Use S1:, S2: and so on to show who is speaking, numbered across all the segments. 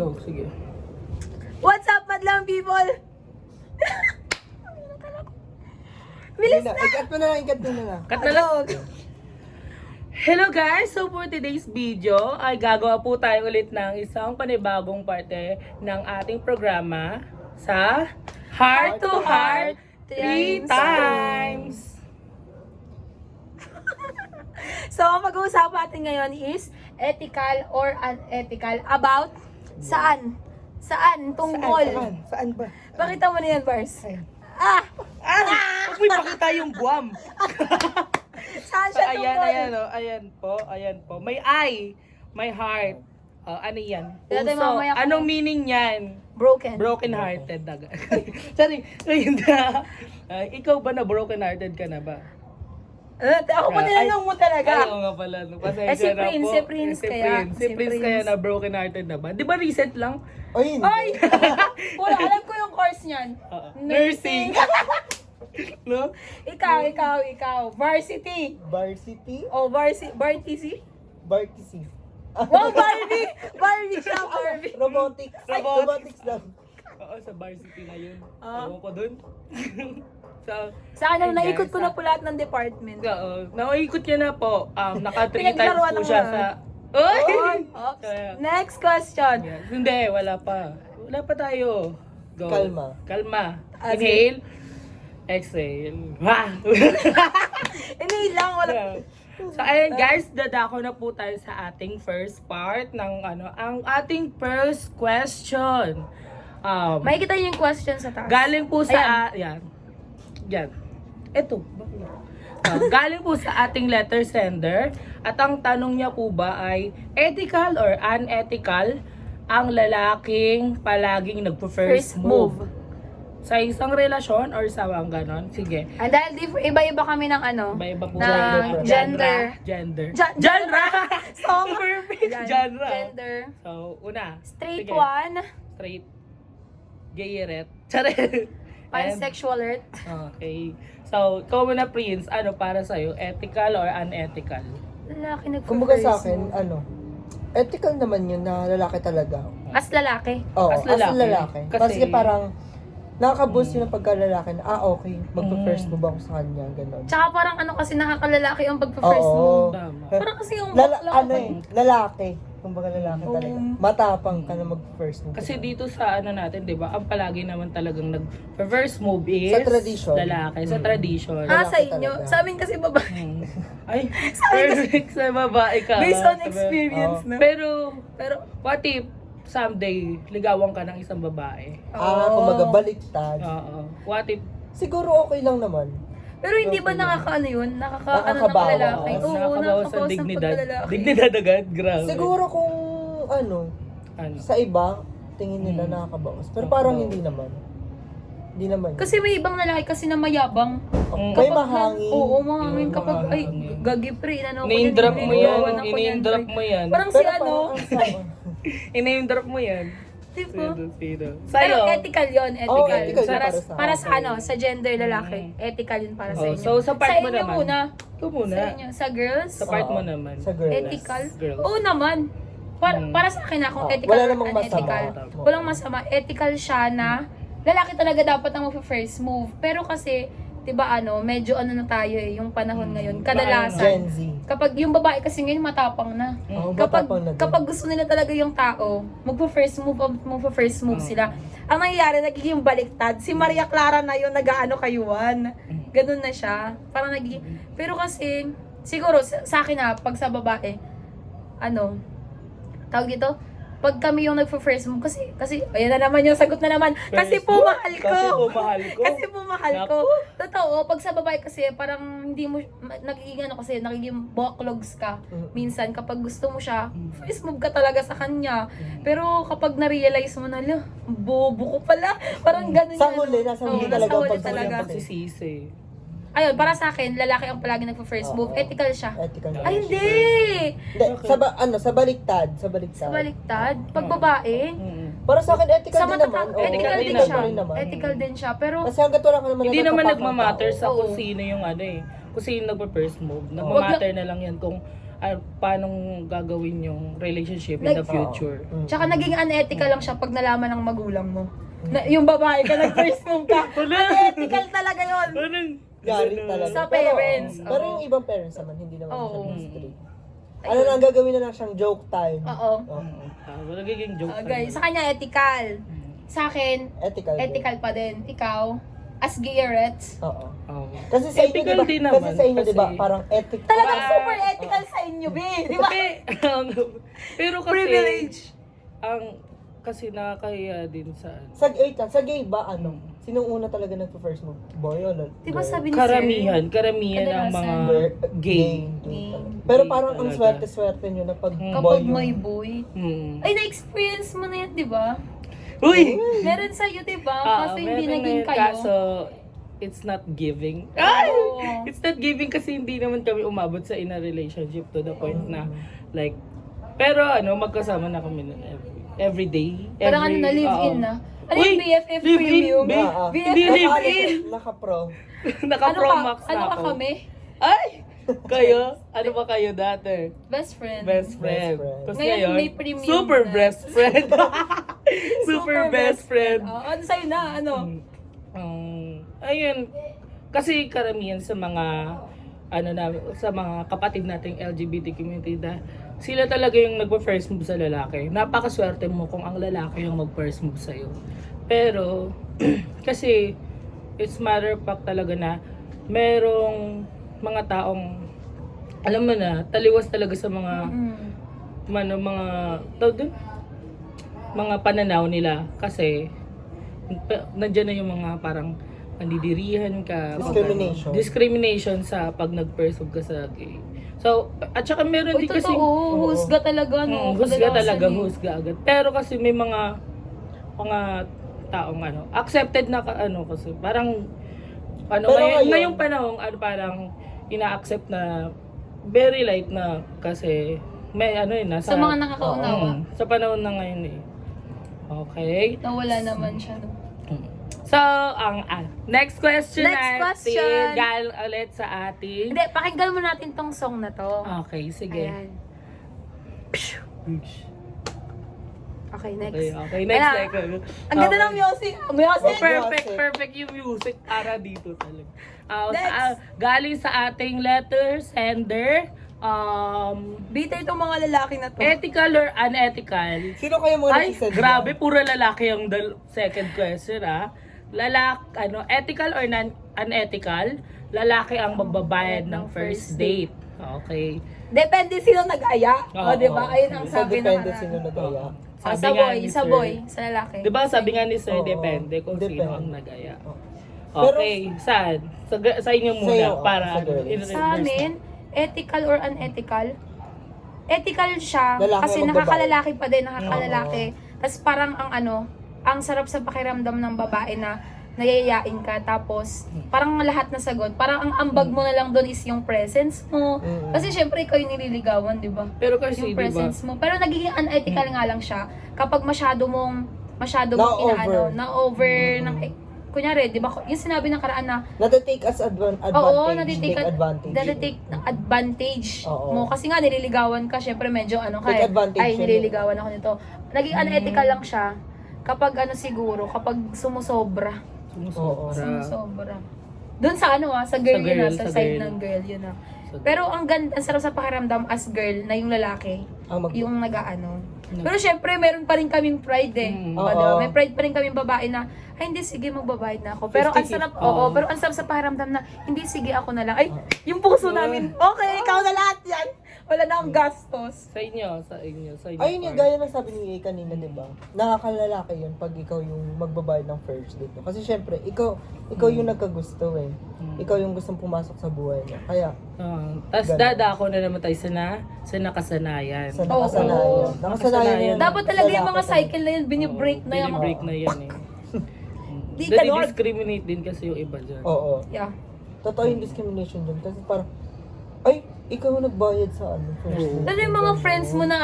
S1: Go, sige.
S2: What's up, madlang people? Bilis na!
S3: Ikat mo na lang, ikat mo na lang.
S1: Cut na lang. Hello guys! So for today's video ay gagawa po tayo ulit ng isang panibagong parte ng ating programa sa Heart to Heart 3 times.
S2: So, ang pag-uusapan natin ngayon is ethical or unethical about saan? Saan? Tungkol.
S3: Saan ba?
S2: Pakita mo na yan, Bars. Ah!
S1: Huwag mo ipakita yung buwam.
S2: Saan
S1: So
S2: siya
S1: ayan,
S2: tungkol?
S1: ayan, oh, ayan po. May eye, may heart. Ano yan?
S2: Dati
S1: Puso.
S2: mamaya ko-
S1: Anong meaning yan?
S2: Broken.
S1: Broken hearted daga. Sorry, hindi na. Ikaw ba na broken hearted ka na ba?
S2: Ako pa tinanong mo talaga.
S1: Ay, oo nga pala. No. Pasensya
S2: si
S1: na
S2: Prince,
S1: po.
S2: si Prince kaya.
S1: Si Prince kaya na broken hearted na ba? Di ba recent lang?
S3: O yun.
S2: Ay! Wala, alam ko yung course niyan.
S1: Nursing. No?
S2: Ikaw. Varsity.
S3: Varsity?
S2: Oh, varsity?
S3: Varsity.
S2: Wow, Barbie! Barbie siya, Barbie.
S3: Robotics. Ay,
S1: Robot.
S3: robotics daw.
S1: Oo, sa varsity na yun.
S2: Ah.
S1: Ewan ko dun.
S2: Sa ano,
S1: Ay,
S2: naikot
S1: guys,
S2: ko na po lahat ng department.
S1: Oo. Naikot niya na po. Naka 3 times
S2: Pinaglaruan
S1: po
S2: ng
S1: siya
S2: mga-
S1: sa... Uy!
S2: Oops.
S1: Kaya-
S2: Next question.
S1: Yes. Hindi, wala pa. Wala pa tayo. Go.
S3: Kalma.
S1: Kalma.
S2: Ah,
S1: Inhale. Exhale. Wah!
S2: Hindi lang, wala.
S1: So ayun guys, dadako na po tayo sa ating first part ng ang ating first question.
S2: Makikita niyo yung question sa taas.
S1: Galing po sa yan. Ito. Galing po sa ating letter sender at ang tanong niya po ba ay ethical or unethical ang lalaking palaging
S2: First
S1: nagpo-first
S2: move.
S1: sa isang relasyon or sa mga ganon? Sige.
S2: And dahil iba-iba kami ng ano,
S1: Iba-iba po.
S2: ng
S1: Genre.
S2: gender.
S1: Genre.
S2: Genre.
S1: Song perfect. Genre.
S2: Gender.
S1: So, una.
S2: Straight
S1: Sige.
S2: one,
S1: Straight. Gayeret. Charet.
S2: pansexual alert.
S1: Okay. So, ikaw muna, Prince, ano para sa'yo? Ethical or unethical?
S2: Lalaki
S3: Kumbaga
S2: nagpo-first
S3: sa akin,
S2: move.
S3: ethical naman yun na lalaki talaga.
S2: As lalaki.
S3: Oo,
S1: As
S3: as
S1: lalaki.
S3: lalaki.
S1: Kasi-
S3: Kasi parang, nakaka-boost yun ng pagkalalaki na, okay, magpa-first move ako sa kanya, gano'n.
S2: Tsaka parang ano kasi nakakalaki yung pagpa-first
S3: Oo.
S2: move.
S1: Tama.
S2: Parang kasi yung bakla
S3: Lalaki. Kumbaga lalaki
S2: Oo.
S3: talaga. Matapang ka na mag-first move.
S1: Kasi dito sa natin, 'di ba? Ang palagi naman talagang nag-first move is
S3: Sa tradition.
S1: lalaki, sa tradition.
S2: Ah,
S3: Lalaki
S2: sa inyo.
S3: talaga.
S2: Sa amin kasi babae.
S1: Ay, perfect sa babae ka.
S2: Based on
S1: Sabi-
S2: experience, no?
S1: Pero,
S2: Pero,
S1: what if someday ligawan ka ng isang babae?
S3: Kumbaga baliktad.
S1: Oo. What if
S3: Siguro okay lang naman.
S2: pero hindi ba nakakaano yun? Nakakaano ng
S3: Nakakabawas.
S2: lalaki? Oo,
S1: nakakabawas
S2: nakakabawas
S1: sa
S2: ng
S1: dignidad.
S2: pagkalalaki.
S1: Dignidad agad, grabe.
S3: Siguro kung
S1: Ano?
S3: sa iba, tingin nila nakakabawas. Pero parang hindi naman. Hindi naman.
S2: Kasi may ibang lalaki kasi na mayabang.
S3: may
S2: Kapag
S3: mahangin.
S2: Oo, mahangin.
S1: Yung
S2: Kapag, ay,
S1: mahangin.
S2: gagi pre, inano ko
S1: Name drop mo yan.
S2: iniwan ako
S1: I-name
S2: yan,
S1: drop
S2: pre.
S1: mo yan.
S2: Parang si
S3: Pero
S2: ano,
S3: parang ang sama.
S1: I-name drop mo yan.
S2: tipo.
S1: Sino?
S2: Pero
S1: Sa'yo?
S2: ethical yun, ethical.
S3: Oo, ethical yun
S2: para,
S3: para sa
S2: para sa
S3: akin.
S2: ano, sa gender lalaki. Ethical yun para sa
S1: Oh,
S2: inyo.
S1: so sa part mo
S2: inyo
S1: naman.
S2: muna.
S1: Ito muna.
S2: Sa inyo. Sa girls,
S1: Sa part mo
S3: Oo.
S1: naman.
S3: Sa girls.
S2: ethical.
S1: Girls.
S2: Oo naman. Para sa akin ako, ethical
S3: Wala
S2: or
S3: namang
S2: unethical.
S3: masama.
S2: Walang masama. Ethical siya na lalaki talaga dapat ang mag-first move. Pero kasi, 'di ba medyo na tayo yung panahon ngayon.
S3: Gen
S2: Kadalasan,
S3: Z.
S2: kapag yung babae kasi ngayon matapang na.
S3: Oo,
S2: Kapag
S3: matapang na din.
S2: kapag gusto nila talaga yung tao, magpo-first move sila. Ang nangyayari, nagiging baliktad. Si Maria Clara na yung nag-aano kayuan. Ganun na siya. Parang nagiging... Pero kasi, siguro sa akin pag sa babae, tawag dito, pag kami yung nagpo-first move, kasi, ayan na naman yung sagot na naman, kasi
S1: First
S2: po
S1: move?
S2: mahal ko.
S1: Kasi po mahal ko?
S2: Kasi po mahal ko. Totoo, pag sa babae kasi, parang hindi mo, nagiging backlogs ka. Minsan, kapag gusto mo siya, first move ka talaga sa kanya. Pero kapag na-realize mo na, bobo ko pala. Parang ganun
S3: Sa huli, nasa huli talaga ang
S2: huli
S3: pagsusuri
S2: talaga.
S3: ang
S1: Pagsisisi.
S2: Ayun, para sa akin, lalaki ang palagi nagpo-first move. Ethical siya.
S3: Ethical.
S2: Ay, hindi!
S3: Hindi, sa baliktad. Sa baliktad.
S2: Sa baliktad, pag babae,
S3: Para sa akin, ethical
S2: sa
S3: din
S2: matata,
S3: naman. Oo,
S2: ethical din
S1: naman.
S2: siya.
S3: pa rin naman.
S2: Ethical din siya. Pero,
S3: Kasi hanggat wala ka naman
S1: Hindi naman
S3: nagpapakang
S1: nagmamatter
S3: tao.
S1: sa
S2: Oo.
S1: kung sino yung kung sino nagpa-first move. Nagmamatter na lang yan kung paanong gagawin yung relationship in
S2: Like,
S1: the future.
S2: Tsaka naging unethical lang siya pag nalaman ng magulang mo. Na, yung babae ka, nag-first move ka. Unethical talaga yun.
S1: Parang,
S3: Gari talaga.
S2: Sa
S3: Pero,
S2: parents,
S3: Pero
S2: oo.
S3: yung ibang parents naman, hindi naman
S2: Oo.
S3: siya straight. Ano lang gagawin na lang siyang joke time.
S2: Oo.
S1: nagiging joke.
S2: Okay, sa kanya ethical. Sa akin,
S3: Ethical. din.
S2: ethical pa din. Ikaw, as Gayarets,
S3: Oo.
S1: Oh.
S3: Kasi sa inyo,
S1: Ethical
S3: diba?
S1: din
S3: Kasi
S1: naman,
S3: sa inyo,
S1: kasi-
S3: diba? Parang ethical.
S2: talagang
S1: Ah,
S2: super ethical sa inyo, B. Di ba?
S1: Pero kasi,
S2: Privilege.
S1: kasi nakakahiya din sa
S3: Sa gay ba, ano? Sinong una talaga nagpo-first move? Boy o lol?
S2: Di ba
S3: girl?
S2: sabi ni
S1: karamihan
S2: Sir,
S1: ang mga
S2: kadalasan.
S1: gay.
S2: Gay.
S3: Pero
S1: Gay
S3: parang ang
S1: talaga.
S3: swerte-swerte nyo na pag boy
S2: kapag
S3: yung...
S2: may boy, ay, na-experience mo na yan, di ba?
S1: Uy!
S2: Meron sa'yo, di ba? Kaso hindi
S1: meron
S2: naging
S1: na yun,
S2: kayo.
S1: Kaso, it's not giving. Ay!
S2: Oo.
S1: It's not giving kasi hindi naman kami umabot sa in a relationship to the point na, like, pero magkasama na kami nun every day.
S2: Parang ano na, live-in na. Ano yung BFF premium?
S1: Hindi
S2: BFF
S1: live-in!
S3: Naka-pro.
S1: Naka-pro max
S2: ano
S1: na
S2: ka
S1: ako.
S2: kami?
S1: Ay! Kayo? Ano ba kayo dati?
S2: Best friend.
S1: Best friend.
S3: Best friend.
S1: Tapos
S2: Ngayon,
S1: ngayon,
S2: may premium
S1: super
S2: na.
S1: best friend. super best friend.
S2: Oh, ano sa'yo na? Ano?
S1: Ayun, kasi karamihan sa mga sa mga kapatid nating LGBT community na sila talaga yung nagpa-first move sa lalaki. Napakaswerte mo kung ang lalaki yung mag-first move sa'yo. Pero, kasi, it's matter of fact talaga na merong mga taong, alam mo na, taliwas talaga sa mga, mga, tawag dun? Mga pananaw nila. Kasi, nandiyan na yung mga parang, pandidirihan ka.
S3: Discrimination.
S1: Discrimination sa pag nag-first move ka sa gay. So, at saka meron
S2: Uy,
S1: din kasi...
S2: totoo. Husga talaga, no?
S1: husga
S2: Kadalasan
S1: talaga,
S2: eh.
S1: husga agad. Pero kasi may mga taong accepted na kasi parang
S3: Pero
S1: ngayong panahon parang ina-accept na very light na kasi may nasa
S2: Sa mga nakakaunawa.
S1: sa panahon na ngayon eh. Okay.
S2: Nawala naman siya, no?
S1: So, ang next question
S2: Next question.
S1: galing ulit sa ating...
S2: Hindi, pakinggan mo natin tong song na to.
S1: Okay, sige.
S2: Ayan. Okay, next.
S1: Okay, next.
S2: Ala,
S1: next.
S2: Ang ganda ng music. Music!
S1: Perfect yung music para dito talaga.
S2: Next.
S1: Galing sa ating letter sender,
S2: Bitter itong mga lalaki na to.
S1: ethical or unethical?
S3: Sino kayo mga
S1: Ay,
S3: nagsisend
S1: grabe,
S3: yan?
S1: puro lalaki ang second question, ethical or unethical? Lalaki ang magbabayad ng first date. Okay.
S2: Depende sino nag-aya. O, di ba? Ayun ang
S3: Sa
S2: sabi
S3: depende
S2: na
S3: sino nag-aya.
S2: sa
S1: nga
S2: boy,
S1: ni
S2: sa
S1: Sir-
S2: boy, sa lalaki.
S1: Di ba sabi nga ni Sir,
S3: Oo,
S1: depende kung sino
S3: depende.
S1: ang nag-aya.
S3: Pero-
S1: Okay, saan? Sa inyo muna,
S3: Sa'yo,
S1: para
S3: sa girl.
S2: Sa amin, ethical or unethical? Ethical siya
S3: Lalaki
S2: kasi
S3: ang magbabayad.
S2: nakakalalaki pa din, nakakalalaki. Tapos parang ang sarap sa pakiramdam ng babae na nayayain ka tapos parang lahat na sagot. Parang ang ambag mo na lang doon is yung presence mo. Kasi syempre ikaw yung nililigawan, di ba?
S1: Pero kasi,
S2: Yung
S1: di ba,
S2: presence mo. Pero nagiging unethical nga lang siya kapag masyado mong
S3: Na-over.
S2: na-over ng kunyari, di ba, yung sinabi ng karaan na
S3: Natitake as advantage.
S2: oo,
S3: Take advantage.
S2: natitake advantage
S3: Oo.
S2: mo. Kasi nga, nililigawan ka, syempre medyo
S3: Take advantage
S2: ay,
S3: yun.
S2: nililigawan ako nito. Naging unethical lang siya kapag siguro, kapag sumusobra.
S3: Oo.
S2: Sumusobra. Doon sa sa girl
S1: Sa
S2: yun
S1: girl,
S2: sa
S1: sa
S2: side
S1: girl.
S2: ng girl yun Pero ang ganda, ang sarap sa pakiramdam as girl na yung lalaki,
S3: Ang
S2: yung Pero syempre, meron pa rin kaming pride
S1: Mm.
S2: O, diba?
S3: Oo.
S2: May pride pa rin kaming babae na, ay hindi, sige, magbabayad na ako. Pero ang
S1: 50-50.
S2: sarap,
S1: Oo.
S2: pero ang sarap sa pakiramdam na, hindi, sige, ako na lang. Ay, yung puso namin, okay, ikaw na lahat yan. Wala na akong gastos.
S1: sa inyo.
S3: Ayun yung gaya ng sabi ni A kanina, di ba? Nakakalalaki yun pag ikaw yung magbabayad ng first date. Kasi syempre, ikaw yung nagkagusto eh. Ikaw yung gustong pumasok sa buhay niya. Kaya,
S1: Tapos
S3: Ganun.
S1: dadako na naman tayo sa nakasanayan.
S3: sa nakasanayan. Nakasanayan yun.
S2: Dapat talaga yung mga
S3: Lalaki
S2: cycle na yun, binibreak na yung
S1: Binibreak na yan eh.
S2: Di ka Lord.
S1: Discriminate din kasi yung iba dyan.
S3: Oo.
S2: Yeah.
S3: Totoo yung discrimination dun. Kasi parang, ay, ikaw nagbayad sa ano, first
S1: Oo.
S3: date.
S2: Lalo yung mga friends mo na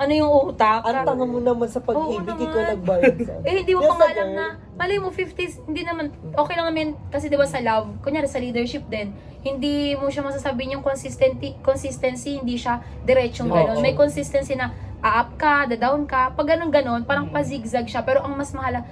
S2: yung utak.
S3: Ang tanga mo naman sa pag-ibig,
S2: Oo
S3: ikaw
S2: naman.
S3: nagbayad sa ano.
S2: Eh, hindi mo
S3: Yes,
S2: pa nga
S3: sa
S2: alam
S3: girl.
S2: na, malay mo, 50s, hindi naman, okay lang naman, kasi diba sa love, kunyari sa leadership din, hindi mo siya masasabihin yung consistency, hindi siya diretsong gano'n.
S3: Oo.
S2: May consistency na, a-up ka, da-down ka, pag ganun-ganon, parang pa-zigzag siya, pero ang mas mahal,